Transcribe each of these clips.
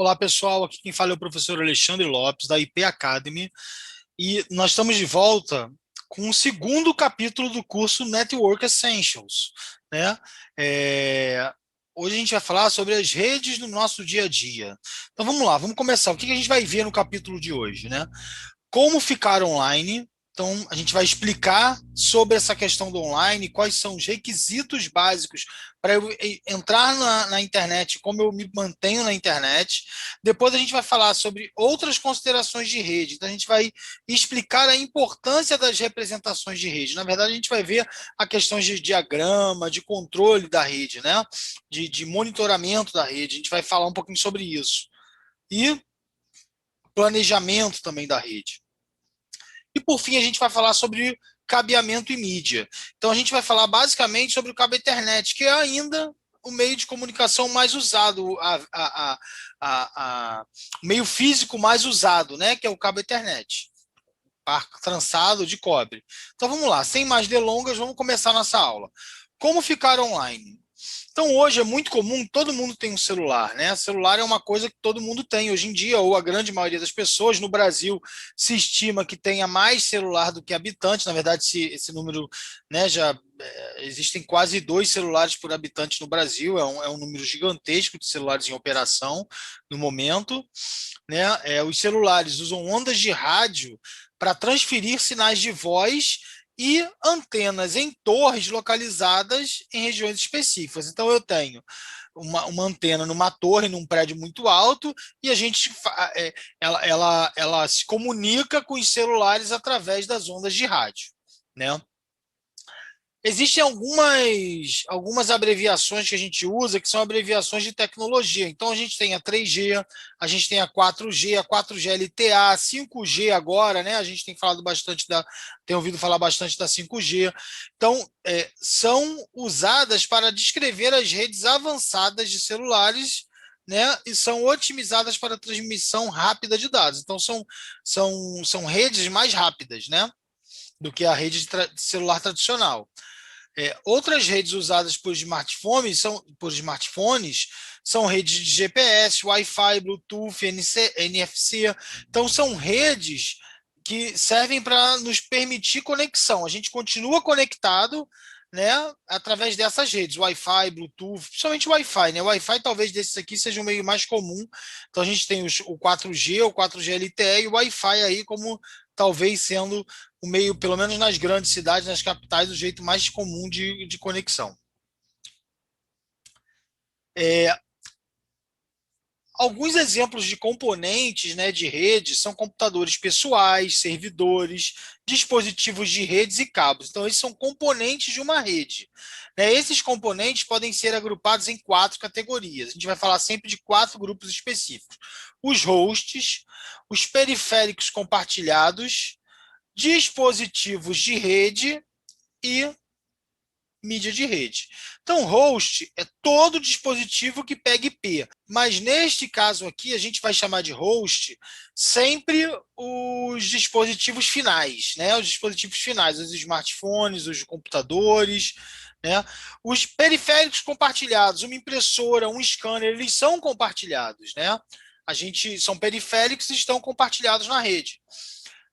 Olá, pessoal. Aqui quem fala é o professor Alexandre Lopes, da IP Academy, e nós estamos de volta com o segundo capítulo do curso Network Essentials, né? É, Hoje a gente vai falar sobre as redes no nosso dia a dia. Então vamos lá, vamos começar. O que a gente vai ver no capítulo de hoje, né? Como ficar online. Então, a gente vai explicar sobre essa questão do online, quais são os requisitos básicos para eu entrar na internet, como eu me mantenho na internet. Depois, a gente vai falar sobre outras considerações de rede. Então, a gente vai explicar a importância das representações de rede. Na verdade, a gente vai ver a questão de diagrama, de controle da rede, né? De monitoramento da rede. A gente vai falar um pouquinho sobre isso. E planejamento também da rede. E por fim, a gente vai falar sobre cabeamento e mídia. Então, a gente vai falar basicamente sobre o cabo Ethernet, que é ainda o meio de comunicação mais usado, o meio físico mais usado, né? Que é o cabo Ethernet, par trançado de cobre. Então, vamos lá, sem mais delongas, vamos começar nossa aula. Como ficar online? Então, hoje é muito comum, todo mundo tem um celular, né? Celular é uma coisa que todo mundo tem hoje em dia, ou a grande maioria das pessoas. No Brasil, se estima que tenha mais celular do que habitante. Na verdade, esse número, né, existem quase 2 celulares por habitante no Brasil, é um número gigantesco de celulares em operação no momento, né? Os celulares usam ondas de rádio para transferir sinais de voz e antenas em torres localizadas em regiões específicas. Então, eu tenho uma antena numa torre, num prédio muito alto, e a gente ela se comunica com os celulares através das ondas de rádio, né? Existem algumas abreviações que a gente usa que são abreviações de tecnologia. Então, a gente tem a 3G, a gente tem a 4G LTE, 5G agora, né? A gente tem ouvido falar bastante da 5G. Então, são usadas para descrever as redes avançadas de celulares, né? E são otimizadas para transmissão rápida de dados. Então, são redes mais rápidas, né? Do que a rede de celular tradicional. Outras redes usadas por smartphones são redes de GPS, Wi-Fi, Bluetooth, NFC. Então, são redes que servem para nos permitir conexão. A gente continua conectado, né, através dessas redes, Wi-Fi, Bluetooth, principalmente Wi-Fi, né? Wi-Fi talvez desses aqui seja o meio mais comum. Então, a gente tem o 4G, o 4G LTE e o Wi-Fi aí como talvez sendo o meio, pelo menos nas grandes cidades, nas capitais, o jeito mais comum de conexão. É, Alguns exemplos de componentes, né, de rede são computadores pessoais, servidores, dispositivos de redes e cabos. Então, esses são componentes de uma rede, né? Esses componentes podem ser agrupados em 4 categorias. A gente vai falar sempre de 4 grupos específicos: os hosts, os periféricos compartilhados, dispositivos de rede e mídia de rede. Então, host é todo dispositivo que pega IP, mas neste caso aqui a gente vai chamar de host sempre os dispositivos finais, né? Os dispositivos finais, os smartphones, os computadores, né? Os periféricos compartilhados, uma impressora, um scanner, eles são compartilhados, né? São periféricos e estão compartilhados na rede.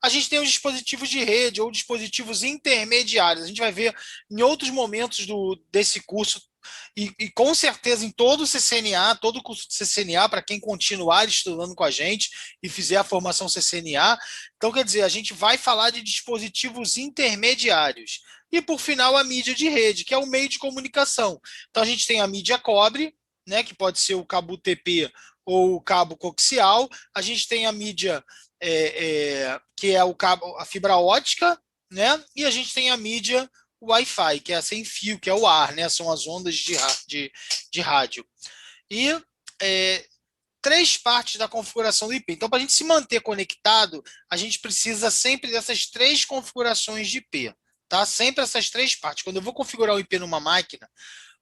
A gente tem os dispositivos de rede ou dispositivos intermediários. A gente vai ver em outros momentos desse curso, e com certeza em todo o CCNA, todo o curso de CCNA, para quem continuar estudando com a gente e fizer a formação CCNA. Então, quer dizer, a gente vai falar de dispositivos intermediários. E, por final, a mídia de rede, que é o meio de comunicação. Então, a gente tem a mídia cobre, né, que pode ser o cabo UTP ou o cabo coaxial. A gente tem a mídia que é o cabo, a fibra ótica, né? E a gente tem a mídia Wi-Fi, que é a sem fio, que é o ar, né? São as ondas de rádio. E é, 3 partes da configuração do IP. Então, para a gente se manter conectado, a gente precisa sempre dessas 3 configurações de IP. Tá? Sempre essas 3 partes. Quando eu vou configurar o IP numa máquina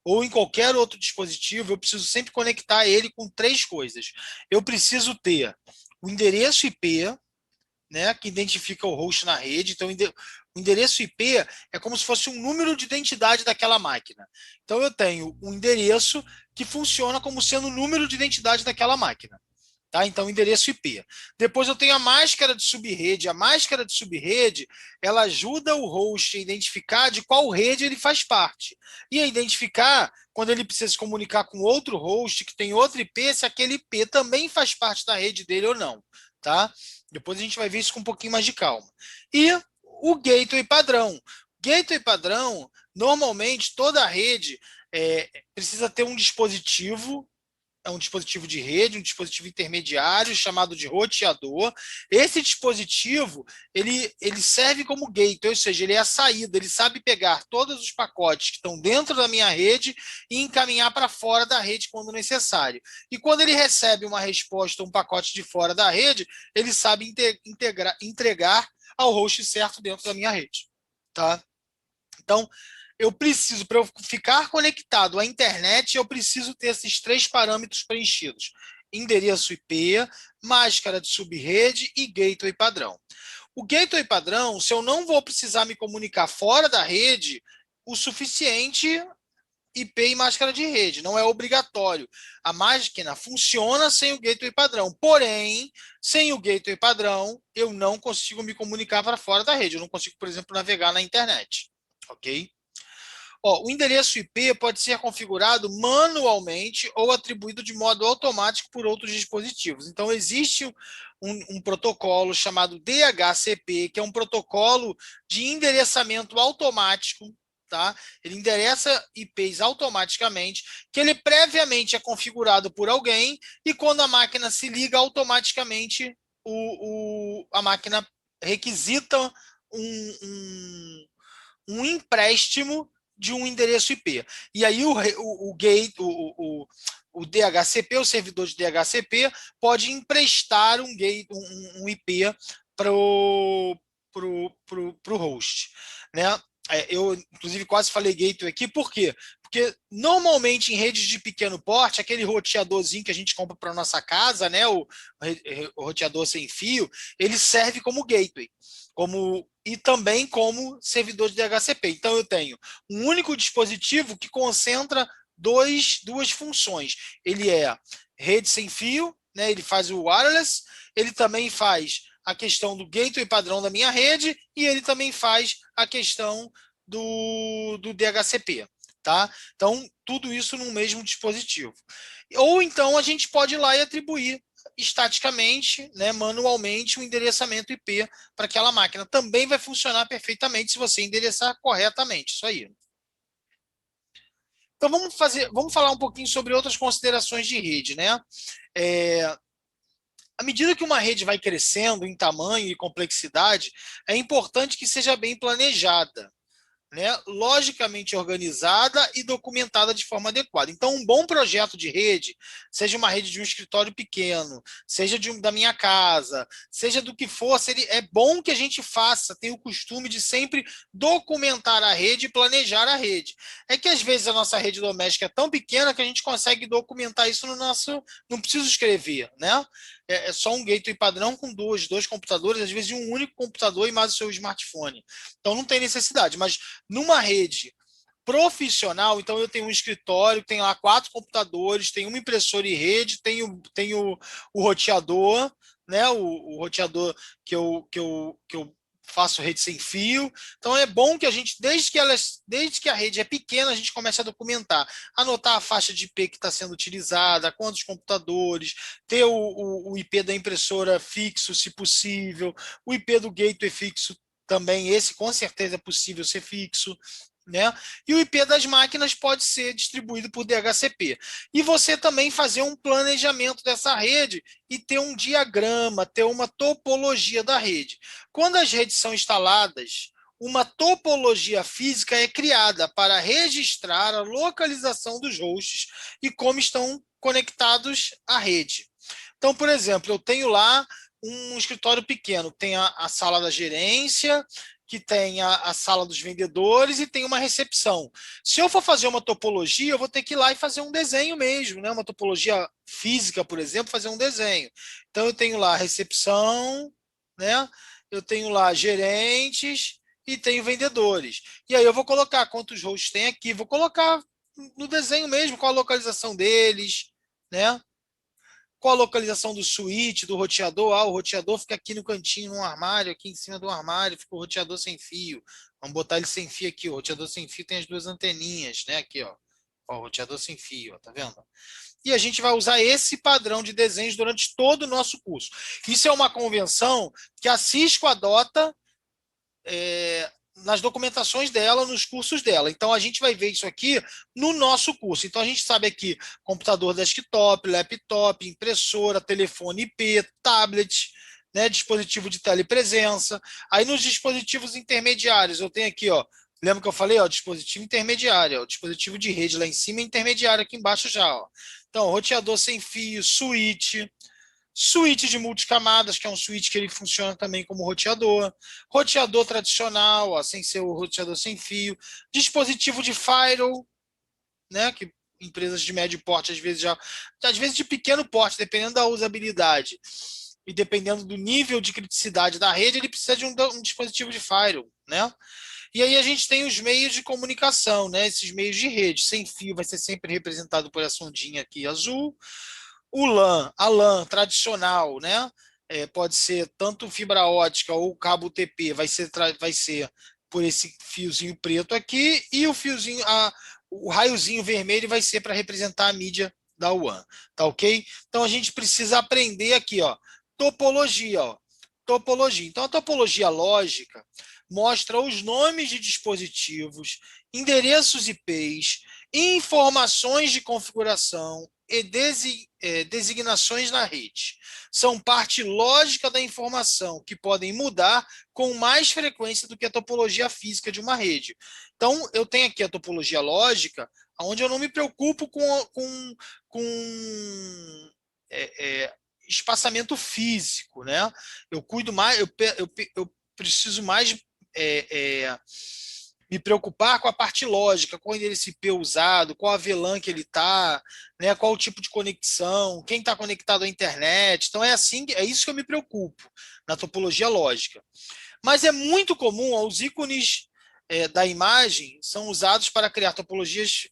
ou em qualquer outro dispositivo, eu preciso sempre conectar ele com 3 coisas. Eu preciso ter o endereço IP, né, que identifica o host na rede. Então, o endereço IP é como se fosse um número de identidade daquela máquina. Então, eu tenho um endereço que funciona como sendo o número de identidade daquela máquina. Tá? Então, endereço IP. Depois eu tenho a máscara de subrede. A máscara de subrede, ela ajuda o host a identificar de qual rede ele faz parte. E a identificar, quando ele precisa se comunicar com outro host que tem outro IP, se aquele IP também faz parte da rede dele ou não. Tá? Depois a gente vai ver isso com um pouquinho mais de calma. E o gateway padrão. Gateway padrão, normalmente, toda a rede precisa ter um dispositivo, é um dispositivo de rede, um dispositivo intermediário chamado de roteador. Esse dispositivo, ele serve como gateway, ou seja, ele é a saída, ele sabe pegar todos os pacotes que estão dentro da minha rede e encaminhar para fora da rede quando necessário. E quando ele recebe uma resposta, um pacote de fora da rede, ele sabe entregar ao host certo dentro da minha rede. Tá? Então, eu preciso, para eu ficar conectado à internet, eu preciso ter esses 3 parâmetros preenchidos: endereço IP, máscara de subrede e gateway padrão. O gateway padrão, se eu não vou precisar me comunicar fora da rede, o suficiente IP e máscara de rede, não é obrigatório. A máquina funciona sem o gateway padrão, porém, sem o gateway padrão, eu não consigo me comunicar para fora da rede, eu não consigo, por exemplo, navegar na internet. Ok? Ó, o endereço IP pode ser configurado manualmente ou atribuído de modo automático por outros dispositivos. Então, existe um protocolo chamado DHCP, que é um protocolo de endereçamento automático. Tá? Ele endereça IPs automaticamente, que ele previamente é configurado por alguém, e quando a máquina se liga, automaticamente a máquina requisita um, um um empréstimo de um endereço IP. E aí o gate, o DHCP, o servidor de DHCP, pode emprestar um IP para o host. Né? Eu, inclusive, quase falei gateway aqui, por quê? Porque normalmente em redes de pequeno porte, aquele roteadorzinho que a gente compra para nossa casa, né, o roteador sem fio, ele serve como gateway, e também como servidor de DHCP. Então eu tenho um único dispositivo que concentra duas funções. Ele é rede sem fio, né, ele faz o wireless, ele também faz a questão do gateway padrão da minha rede e ele também faz a questão do DHCP. Tá? Então, tudo isso no mesmo dispositivo. Ou então a gente pode ir lá e atribuir estaticamente, né, manualmente, o endereçamento IP para aquela máquina. Também vai funcionar perfeitamente se você endereçar corretamente. Isso aí. Então vamos falar um pouquinho sobre outras considerações de rede, né? É, à medida que uma rede vai crescendo em tamanho e complexidade, é importante que seja bem planejada, né, logicamente organizada e documentada de forma adequada. Então, um bom projeto de rede, seja uma rede de um escritório pequeno, seja da minha casa, seja do que for, é bom que a gente faça, tenha o costume de sempre documentar a rede e planejar a rede. É que às vezes a nossa rede doméstica é tão pequena que a gente consegue documentar isso no nosso. Não preciso escrever, né? É só um gateway padrão com dois computadores, às vezes um único computador e mais o seu smartphone. Então não tem necessidade, mas numa rede profissional, então eu tenho um escritório, tenho lá 4 computadores, tenho uma impressora e rede, tenho o roteador, né? O roteador que eu faço rede sem fio. Então é bom que a gente, desde que a rede é pequena, a gente comece a documentar, anotar a faixa de IP que está sendo utilizada, quantos computadores, ter o IP da impressora fixo, se possível, o IP do gateway fixo também, esse com certeza é possível ser fixo. Né? E o IP das máquinas pode ser distribuído por DHCP. E você também fazer um planejamento dessa rede e ter um diagrama, ter uma topologia da rede. Quando as redes são instaladas, uma topologia física é criada para registrar a localização dos hosts e como estão conectados à rede. Então, por exemplo, eu tenho lá um escritório pequeno, tem a sala da gerência, que tem a sala dos vendedores e tem uma recepção. Se eu for fazer uma topologia, eu vou ter que ir lá e fazer um desenho mesmo, né? Uma topologia física, por exemplo, fazer um desenho. Então eu tenho lá recepção, né? Eu tenho lá gerentes e tenho vendedores. E aí eu vou colocar quantos hosts tem aqui, vou colocar no desenho mesmo qual a localização deles, né? qual a localização do switch, do roteador. O roteador fica aqui no cantinho, num armário, aqui em cima do armário, fica o roteador sem fio. Vamos botar ele sem fio aqui. O roteador sem fio tem as duas anteninhas, né? Aqui, ó. Ó, o roteador sem fio, ó, tá vendo? E a gente vai usar esse padrão de desenhos durante todo o nosso curso. Isso é uma convenção que a Cisco adota nas documentações dela, nos cursos dela. Então, a gente vai ver isso aqui no nosso curso. Então, a gente sabe aqui computador desktop, laptop, impressora, telefone IP, tablet, né, dispositivo de telepresença. Aí, nos dispositivos intermediários, eu tenho aqui, ó, lembra que eu falei, ó, dispositivo intermediário, ó, dispositivo de rede lá em cima e intermediário aqui embaixo já, ó. Então, roteador sem fio, switch de multicamadas, que é um switch que ele funciona também como roteador, roteador tradicional, ó, sem ser o roteador sem fio, dispositivo de firewall, né, que empresas de médio porte às vezes de pequeno porte, dependendo da usabilidade e dependendo do nível de criticidade da rede, ele precisa de um dispositivo de firewall, né? E aí a gente tem os meios de comunicação, né? Esses meios de rede. Sem fio vai ser sempre representado por essa ondinha aqui azul. O LAN, a LAN tradicional, né? Pode ser tanto fibra ótica ou cabo UTP, vai ser por esse fiozinho preto aqui, e o fiozinho, o raiozinho vermelho vai ser para representar a mídia da WAN, tá ok? Então a gente precisa aprender aqui, ó, topologia, ó, topologia. Então a topologia lógica mostra os nomes de dispositivos, endereços IPs, informações de configuração e designações na rede. São parte lógica da informação que podem mudar com mais frequência do que a topologia física de uma rede. Então, eu tenho aqui a topologia lógica, onde eu não me preocupo com espaçamento físico, né? Eu cuido mais, eu preciso mais me preocupar com a parte lógica, qual endereço IP usado, qual a VLAN que ele está, né, qual o tipo de conexão, quem está conectado à internet. Então é assim, é isso que eu me preocupo na topologia lógica. Mas é muito comum, os ícones da imagem são usados para criar topologias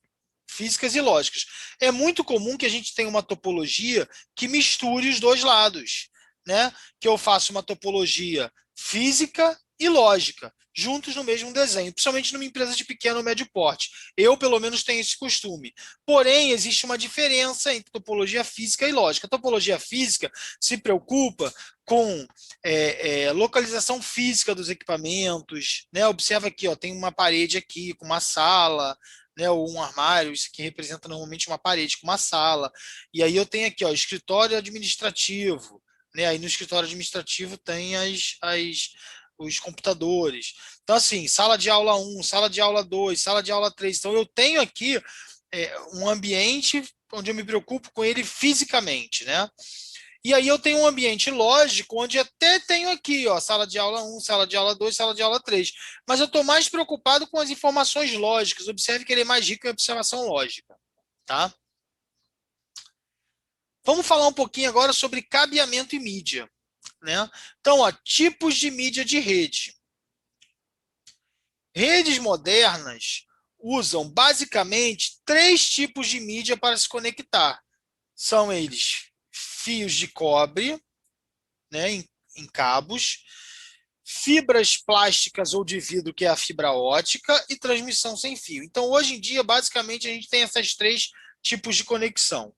físicas e lógicas. É muito comum que a gente tenha uma topologia que misture os dois lados, né? Que eu faça uma topologia física e lógica, juntos no mesmo desenho, principalmente numa empresa de pequeno ou médio porte. Eu, pelo menos, tenho esse costume. Porém, existe uma diferença entre topologia física e lógica. A topologia física se preocupa com localização física dos equipamentos, né? Observa aqui, ó, tem uma parede aqui com uma sala, né, ou um armário, isso aqui representa normalmente uma parede com uma sala. E aí eu tenho aqui, ó, escritório administrativo, né? Aí no escritório administrativo tem os computadores. Então, assim, sala de aula 1, sala de aula 2, sala de aula 3. Então, eu tenho aqui um ambiente onde eu me preocupo com ele fisicamente, né? E aí eu tenho um ambiente lógico, onde até tenho aqui, ó, sala de aula 1, sala de aula 2, sala de aula 3. Mas eu estou mais preocupado com as informações lógicas. Observe que ele é mais rico em observação lógica, tá? Vamos falar um pouquinho agora sobre cabeamento e mídia, né? Então, ó, tipos de mídia de rede. Redes modernas usam basicamente três tipos de mídia para se conectar. São eles fios de cobre, né, em cabos, fibras plásticas ou de vidro, que é a fibra ótica, e transmissão sem fio. Então, hoje em dia, basicamente, a gente tem esses três tipos de conexão.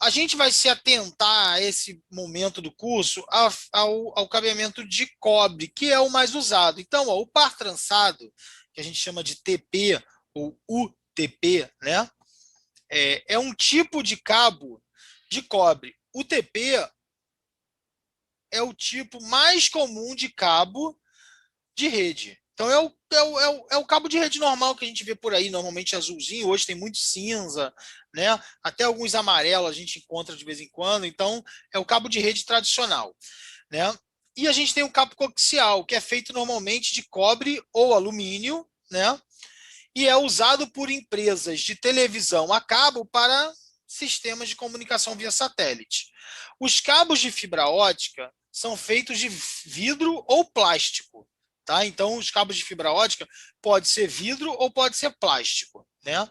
A gente vai se atentar a esse momento do curso ao cabeamento de cobre, que é o mais usado. Então, ó, o par trançado, que a gente chama de TP ou UTP, né? É um tipo de cabo de cobre. O TP é o tipo mais comum de cabo de rede. Então é o cabo de rede normal que a gente vê por aí, normalmente azulzinho, hoje tem muito cinza, né? Até alguns amarelos a gente encontra de vez em quando, então é o cabo de rede tradicional, né? E a gente tem o cabo coaxial, que é feito normalmente de cobre ou alumínio, né? E é usado por empresas de televisão a cabo para sistemas de comunicação via satélite. Os cabos de fibra ótica são feitos de vidro ou plástico, tá? Então, os cabos de fibra ótica pode ser vidro ou pode ser plástico, né?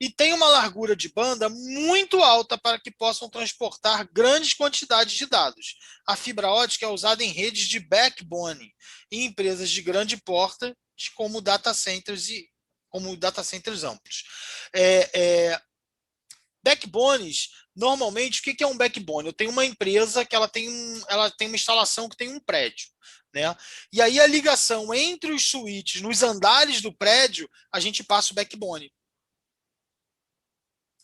e tem uma largura de banda muito alta para que possam transportar grandes quantidades de dados. A fibra ótica é usada em redes de backbone em empresas de grande porte, como data centers amplos. Backbones, normalmente, o que é um backbone? Eu tenho uma empresa que ela tem uma instalação que tem um prédio, né? E aí a ligação entre os switches nos andares do prédio, a gente passa o backbone.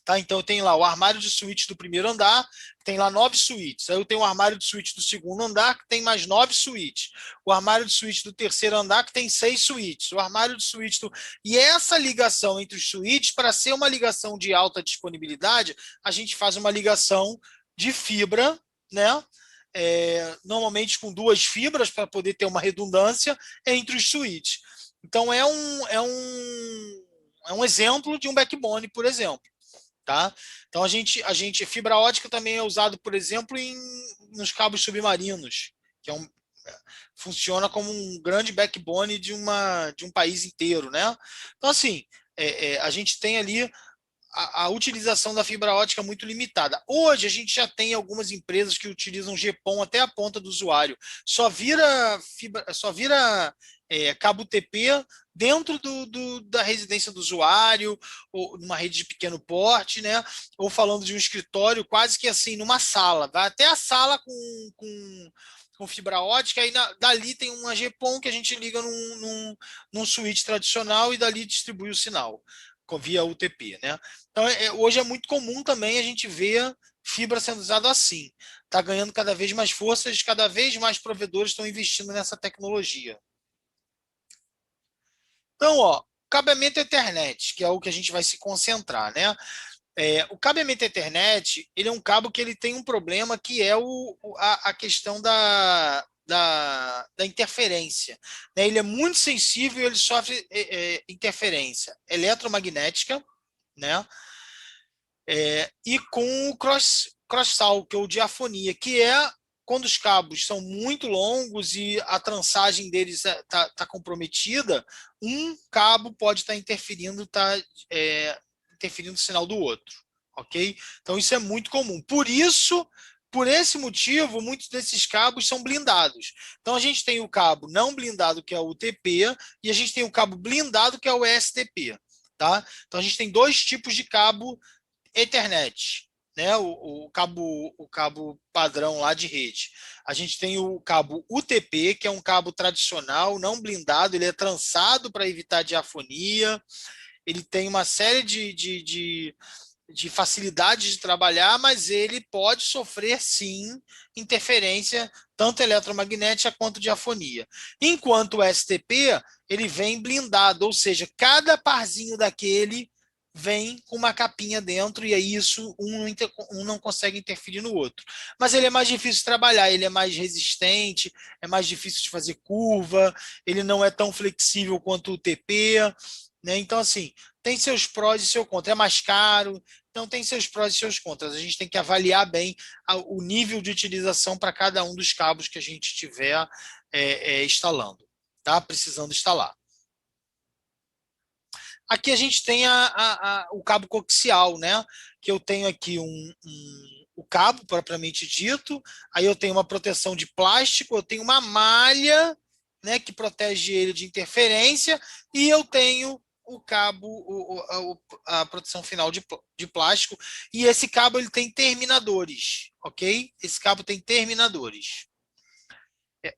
Tá? Então eu tenho lá o armário de suítes do primeiro andar, tem lá 9 suítes. Aí eu tenho o armário de suíte do segundo andar, que tem mais 9 suítes. O armário de suíte do terceiro andar, que tem 6 suítes. O armário de suíte do... E essa ligação entre os suítes, para ser uma ligação de alta disponibilidade, a gente faz uma ligação de fibra, né? Normalmente com 2 fibras para poder ter uma redundância entre os suítes. Então é um exemplo de um backbone, por exemplo. Tá? Então fibra ótica também é usado, por exemplo, nos cabos submarinos, que funciona como um grande backbone de um país inteiro, né? Então assim, a gente tem ali a utilização da fibra ótica muito limitada. Hoje a gente já tem algumas empresas que utilizam GPON até a ponta do usuário. Só vira cabo TP dentro da residência do usuário, ou numa rede de pequeno porte, né? Ou falando de um escritório, quase que assim, numa sala. Vai até a sala com fibra ótica, aí dali tem uma GPON que a gente liga num switch tradicional e dali distribui o sinal via UTP, né? Então, hoje é muito comum também a gente ver fibra sendo usada assim. Está ganhando cada vez mais forças, cada vez mais provedores estão investindo nessa tecnologia. Então, cabeamento Ethernet, que é o que a gente vai se concentrar, né? O cabeamento Ethernet, ele é um cabo que ele tem um problema que é a questão da interferência, né? Ele é muito sensível, ele sofre interferência eletromagnética, né? E com o crosstalk, ou diafonia, que é quando os cabos são muito longos e a trançagem deles está comprometida, um cabo pode estar interferindo o sinal do outro, ok? Então isso é muito comum. Por esse motivo, muitos desses cabos são blindados. Então a gente tem o cabo não blindado, que é o UTP, e a gente tem o cabo blindado, que é o STP. Tá? Então a gente tem 2 tipos de cabo Ethernet, né? O cabo padrão lá de rede. A gente tem o cabo UTP, que é um cabo tradicional, não blindado, ele é trançado para evitar diafonia, ele tem uma série de facilidades de trabalhar, mas ele pode sofrer, sim, interferência, tanto eletromagnética quanto diafonia. Enquanto o STP, ele vem blindado, ou seja, cada parzinho daquele vem com uma capinha dentro, e aí isso um não consegue interferir no outro. Mas ele é mais difícil de trabalhar, ele é mais resistente, é mais difícil de fazer curva, ele não é tão flexível quanto o TP, né? Então, assim, tem seus prós e seus contras. É mais caro, então tem seus prós e seus contras. A gente tem que avaliar bem o nível de utilização para cada um dos cabos que a gente estiver instalando, tá? Precisando instalar. Aqui a gente tem o cabo coaxial, né? Que eu tenho aqui o cabo propriamente dito, aí eu tenho uma proteção de plástico, eu tenho uma malha, né, que protege ele de interferência, e eu tenho o cabo, a proteção final de plástico, e esse cabo ele tem terminadores, ok? Esse cabo tem terminadores.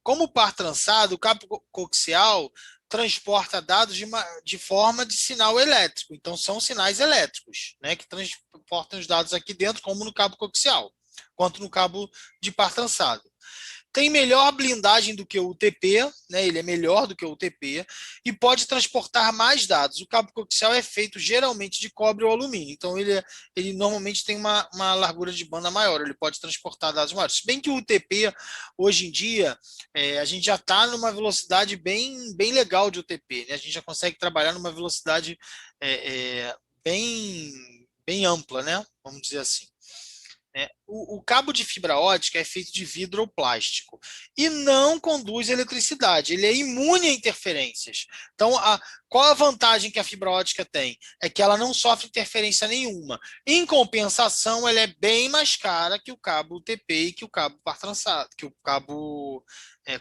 Como par trançado, o cabo coaxial transporta dados de forma de sinal elétrico. Então, são sinais elétricos, né, que transportam os dados aqui dentro, como no cabo coaxial, quanto no cabo de par trançado. Tem melhor blindagem do que o UTP, né? Ele é melhor do que o UTP e pode transportar mais dados. O cabo coaxial é feito geralmente de cobre ou alumínio, então ele normalmente tem uma largura de banda maior, ele pode transportar dados maiores. Se bem que o UTP, hoje em dia, a gente já está numa velocidade bem legal de UTP, né? A gente já consegue trabalhar numa velocidade bem ampla, né? Vamos dizer assim. né? O cabo de fibra ótica é feito de vidro ou plástico e não conduz eletricidade. Ele é imune a interferências. Então, qual a vantagem que a fibra ótica tem? É que ela não sofre interferência nenhuma. Em compensação, ela é bem mais cara que o cabo UTP e que o cabo par trançado, que o cabo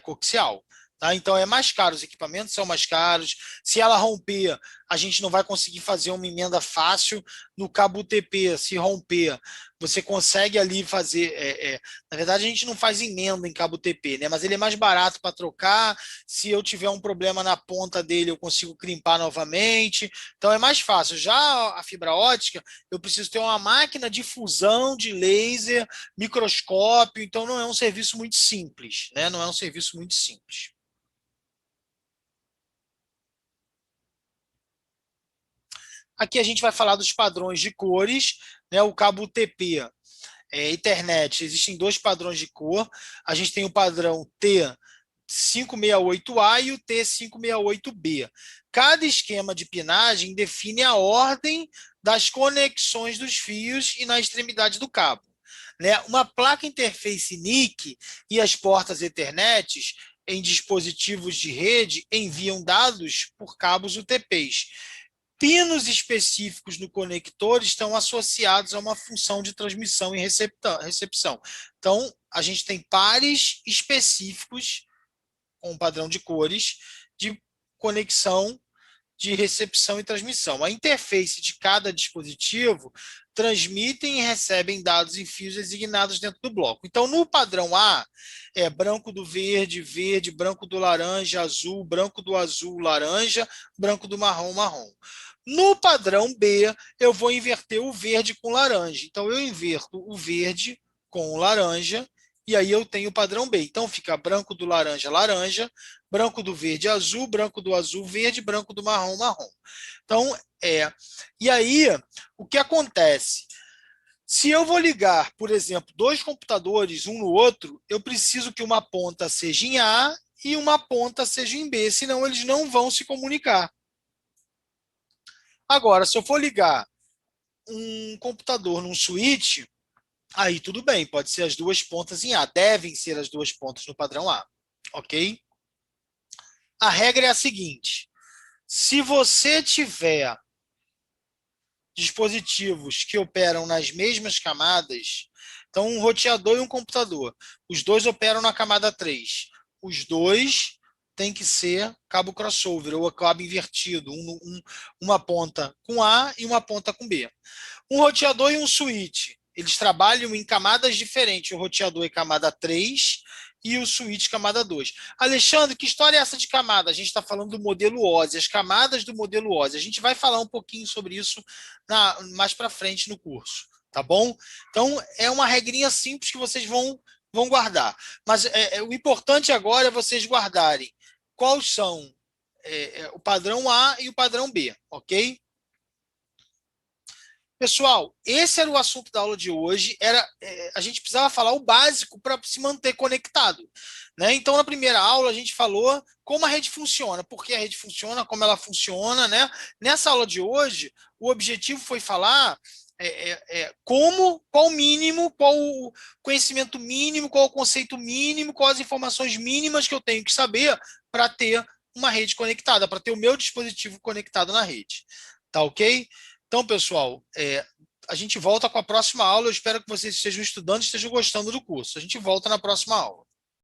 coaxial. Tá? Então é mais caro, os equipamentos são mais caros. Se ela romper, a gente não vai conseguir fazer uma emenda fácil. No cabo UTP, se romper, você consegue ali fazer. Na verdade, a gente não faz emenda em cabo TP, né? Mas ele é mais barato para trocar. Se eu tiver um problema na ponta dele, eu consigo crimpar novamente. Então é mais fácil. Já a fibra ótica, eu preciso ter uma máquina de fusão de laser, microscópio. Então não é um serviço muito simples, né? Não é um serviço muito simples. Aqui a gente vai falar dos padrões de cores, né? O cabo UTP Ethernet, existem dois padrões de cor. A gente tem o padrão T568A e o T568B. Cada esquema de pinagem define a ordem das conexões dos fios e na extremidade do cabo. Né? Uma placa interface NIC e as portas Ethernet em dispositivos de rede enviam dados por cabos UTPs. Pinos específicos no conector estão associados a uma função de transmissão e recepção. Então, a gente tem pares específicos, com um padrão de cores, de conexão, de recepção e transmissão. A interface de cada dispositivo transmitem e recebem dados em fios designados dentro do bloco. Então, no padrão A, é branco do verde, verde, branco do laranja, azul, branco do azul, laranja, branco do marrom, marrom. No padrão B, eu vou inverter o verde com laranja. Então, eu inverto o verde com o laranja, e aí eu tenho o padrão B. Então, fica branco do laranja, laranja, branco do verde, azul, branco do azul, verde, branco do marrom, marrom. Então, e aí, o que acontece? Se eu vou ligar, por exemplo, dois computadores um no outro, eu preciso que uma ponta seja em A e uma ponta seja em B, senão eles não vão se comunicar. Agora, se eu for ligar um computador num switch, aí tudo bem, pode ser as duas pontas em A, devem ser as duas pontas no padrão A, ok? A regra é a seguinte: se você tiver dispositivos que operam nas mesmas camadas, então um roteador e um computador, os dois operam na camada 3, os dois tem que ser cabo crossover ou cabo invertido, uma ponta com A e uma ponta com B. Um roteador e um switch, eles trabalham em camadas diferentes. O roteador é camada 3 e o switch camada 2. Alexandre, que história é essa de camada? A gente está falando do modelo OSI, as camadas do modelo OSI. A gente vai falar um pouquinho sobre isso mais para frente no curso, tá bom? Então, é uma regrinha simples que vocês vão guardar. Mas o importante agora é vocês guardarem quais são o padrão A e o padrão B, ok? Pessoal, esse era o assunto da aula de hoje. A gente precisava falar o básico para se manter conectado, né? Então, na primeira aula, a gente falou como a rede funciona, por que a rede funciona, como ela funciona, né? Nessa aula de hoje, o objetivo foi falar qual o mínimo, qual o conhecimento mínimo, qual o conceito mínimo, quais as informações mínimas que eu tenho que saber para ter uma rede conectada, para ter o meu dispositivo conectado na rede. Tá ok? Então, pessoal, a gente volta com a próxima aula. Eu espero que vocês estejam estudando e estejam gostando do curso. A gente volta na próxima aula.